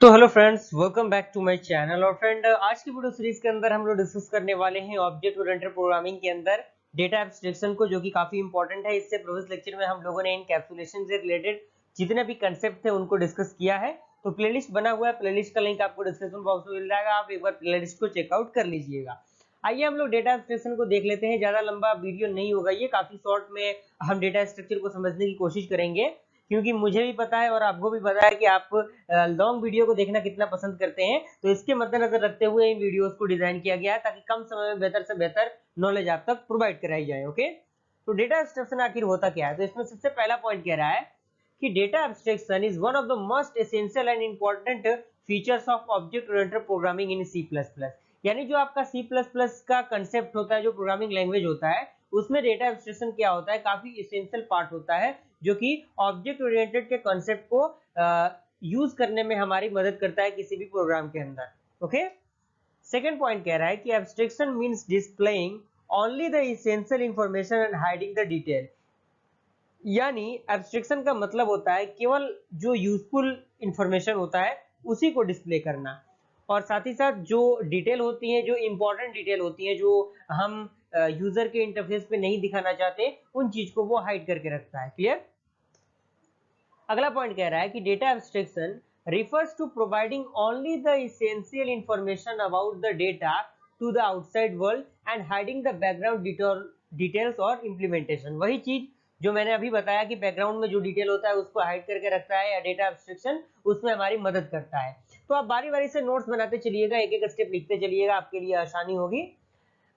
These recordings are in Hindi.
तो hello friends, welcome back to my channel. और फ्रेंड, आज की वीडियो सीरीज के अंदर हम लोग डिस्कस करने वाले हैं ऑब्जेक्ट ओरिएंटेड प्रोग्रामिंग के अंदर डेटा एब्स्ट्रैक्शन को, जो कि काफी इंपॉर्टेंट है। इससे प्रीवियस लेक्चर में हम लोगों ने इनकैप्सुलेशन से रिलेटेड जितने भी कंसेप्ट थे उनको डिस्कस किया है। तो प्लेलिस्ट बना हुआ है, प्लेलिस्ट का लिंक आपको डिस्क्रिप्शन बॉक्स में मिल जाएगा, आप एक बार प्लेलिस्ट को चेकआउट कर लीजिएगा। आइए हम लोग डेटा एब्स्ट्रैक्शन को देख लेते हैं। ज्यादा लंबा वीडियो नहीं होगा, ये काफी शॉर्ट में हम डेटा स्ट्रक्चर को समझने की कोशिश करेंगे, क्योंकि मुझे भी पता है और आपको भी पता है कि आप लॉन्ग वीडियो को देखना कितना पसंद करते हैं। तो इसके मद्देनजर रखते हुए इन वीडियोस को डिजाइन किया गया है, ताकि कम समय में बेहतर से बेहतर नॉलेज आप तक प्रोवाइड कराई जाए। ओके, तो डेटा एब्स्ट्रैक्शन आखिर होता क्या है? तो इसमें सबसे पहला पॉइंट कह रहा है कि data abstraction is one of the most essential and important features of object oriented programming in C++। यानी जो आपका C++ का कंसेप्ट होता है, जो प्रोग्रामिंग लैंग्वेज होता है, उसमें डेटा एब्स्ट्रैक्शन क्या होता है, काफी एसेंशियल पार्ट होता है, जो कि ऑब्जेक्ट ओरिएंटेड के कॉन्सेप्ट को यूज करने में हमारी मदद करता है किसी भी प्रोग्राम के अंदर। ओके, सेकेंड पॉइंट कह रहा है कि abstraction means displaying only the essential information and hiding the detail. यानी एब्स्ट्रैक्शन का मतलब होता है केवल जो यूजफुल इंफॉर्मेशन होता है उसी को डिस्प्ले करना, और साथ ही साथ जो डिटेल होती है, जो इंपॉर्टेंट डिटेल होती है, जो हम यूजर के इंटरफेस पे नहीं दिखाना चाहते, उन चीज को वो हाइड करके रखता है। क्लियर? अगला पॉइंट कह रहा है कि data abstraction refers to providing only the essential information about the data to the outside world and hiding the background details और implementation। वही चीज जो मैंने अभी बताया कि बैकग्राउंड में जो डिटेल होता है उसको हाइड करके रखता है, या डेटा एब्स्ट्रैक्शन उसमें हमारी मदद करता है। तो आप बारी बारी से नोट्स बनाते चलिएगा, एक एक स्टेप लिखते चलिएगा, आपके लिए आसानी होगी।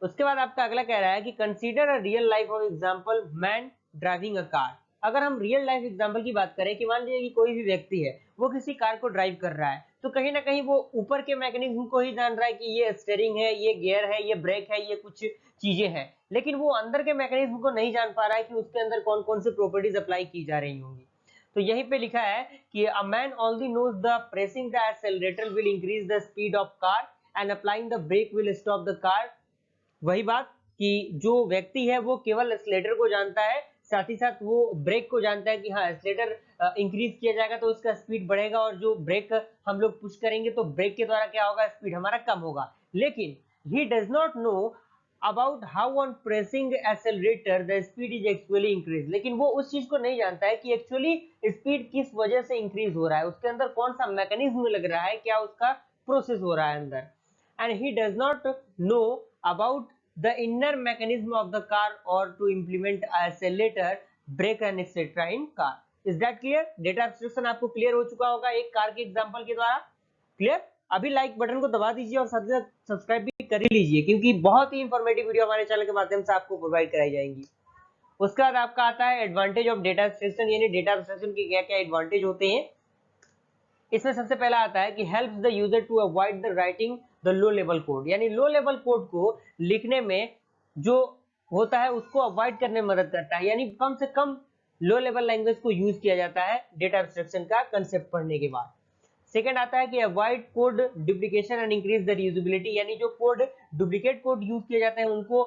उसके बाद आपका अगला कह रहा है कि consider a real life of example man driving a car. अगर हम रियल लाइफ एग्जांपल की बात करें कि मान लीजिए कि कोई भी व्यक्ति है, वो किसी कार को ड्राइव कर रहा है, तो कहीं ना कहीं वो ऊपर के मैकेनिज्म को ही जान रहा है कि ये स्टीयरिंग है, ये गियर है, ये ब्रेक है, ये कुछ चीजें हैं, लेकिन वो अंदर के मैकेनिज्म को नहीं जान पा रहा है कि उसके अंदर कौन कौन से प्रॉपर्टीज अप्लाई की जा रही होंगी। तो यहीं पे लिखा है कि a man only knows the pressing the accelerator will increase the speed of car and applying the brake will stop the car. वही बात कि जो व्यक्ति है वो केवल एक्सीलरेटर को जानता है, साथ ही साथ वो ब्रेक को जानता है कि हाँ, एक्सीलरेटर इंक्रीज किया जाएगा तो उसका स्पीड बढ़ेगा, और जो ब्रेक हम लोग पुश करेंगे तो ब्रेक के द्वारा क्या होगा, स्पीड हमारा कम होगा। लेकिन he does not know about how on pressing accelerator the speed is actually increase. लेकिन वो उस चीज को नहीं जानता है कि एक्चुअली स्पीड किस वजह से इंक्रीज हो रहा है, उसके अंदर कौन सा मैकेनिज्म लग रहा है, क्या उसका प्रोसेस हो रहा है अंदर। and he does not know about the inner mechanism of the car or to implement accelerator, brake and etc in car। is that clear? Data abstraction आपको क्लियर हो चुका होगा एक कार के एग्जांपल के द्वारा। क्लियर? अभी लाइक बटन को दबा दीजिए और साथ ही साथ सब्सक्राइब भी कर ही लीजिए, क्योंकि बहुत ही इंफॉर्मेटिव वीडियो हमारे चैनल के माध्यम से आपको प्रोवाइड कराई जाएंगी। उसके बाद आपका आता है एडवांटेज ऑफ डेटा एब्स्ट्रैक्शन, यानी डेटा एब्स्ट्रैक्शन के क्या क्या एडवांटेज होते हैं। इसमें सबसे पहला आता है कि helps the user to avoid the writing the low level code. यानी लो लेवल कोड को लिखने में जो होता है उसको अवॉइड करने में मदद करता है, यानी कम से कम लो लेवल लैंग्वेज को यूज किया जाता है डेटा एब्स्ट्रैक्शन का कंसेप्ट पढ़ने के बाद। सेकेंड आता है कि avoid code duplication and increase the reusability. यानी जो कोड डुप्लीकेट कोड यूज किए जाते हैं उनको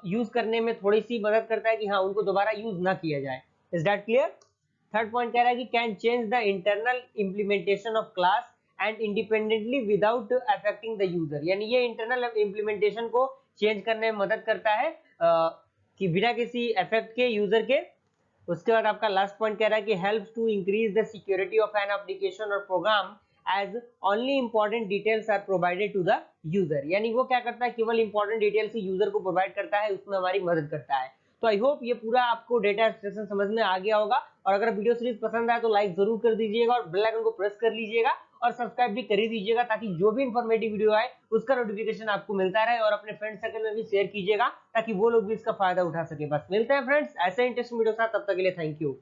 यूज करने में थोड़ी सी मदद करता है कि हाँ, उनको दोबारा यूज ना किया जाए। Is that clear? Third point कह रहा है कि can change the internal implementation of class and independently without affecting the user. यानी ये इंटरनल इंप्लीमेंटेशन को चेंज करने में मदद करता है कि बिना किसी इफेक्ट के यूजर के। उसके बाद आपका लास्ट पॉइंट कह रहा है कि helps to increase the security of an application और program as only important details are provided to the user. यानी वो क्या करता है, केवल इंपॉर्टेंट डिटेल्स ही यूजर को प्रोवाइड करता है, उसमें हमारी मदद करता है। तो आई होप ये पूरा आपको डेटा एब्स्ट्रैक्शन समझ में आ गया होगा, और अगर वीडियो सीरीज पसंद आए तो लाइक जरूर कर दीजिएगा और बेल आइकन को प्रेस कर लीजिएगा और सब्सक्राइब भी कर ही दीजिएगा, ताकि जो भी इंफॉर्मेटिव वीडियो आए उसका नोटिफिकेशन आपको मिलता रहे, और अपने फ्रेंड सर्कल में भी शेयर कीजिएगा ताकि वो लोग भी इसका फायदा उठा सके। बस मिलते हैं फ्रेंड्स ऐसे इंटरेस्टिंग वीडियो के साथ, तब तक के लिए थैंक यू।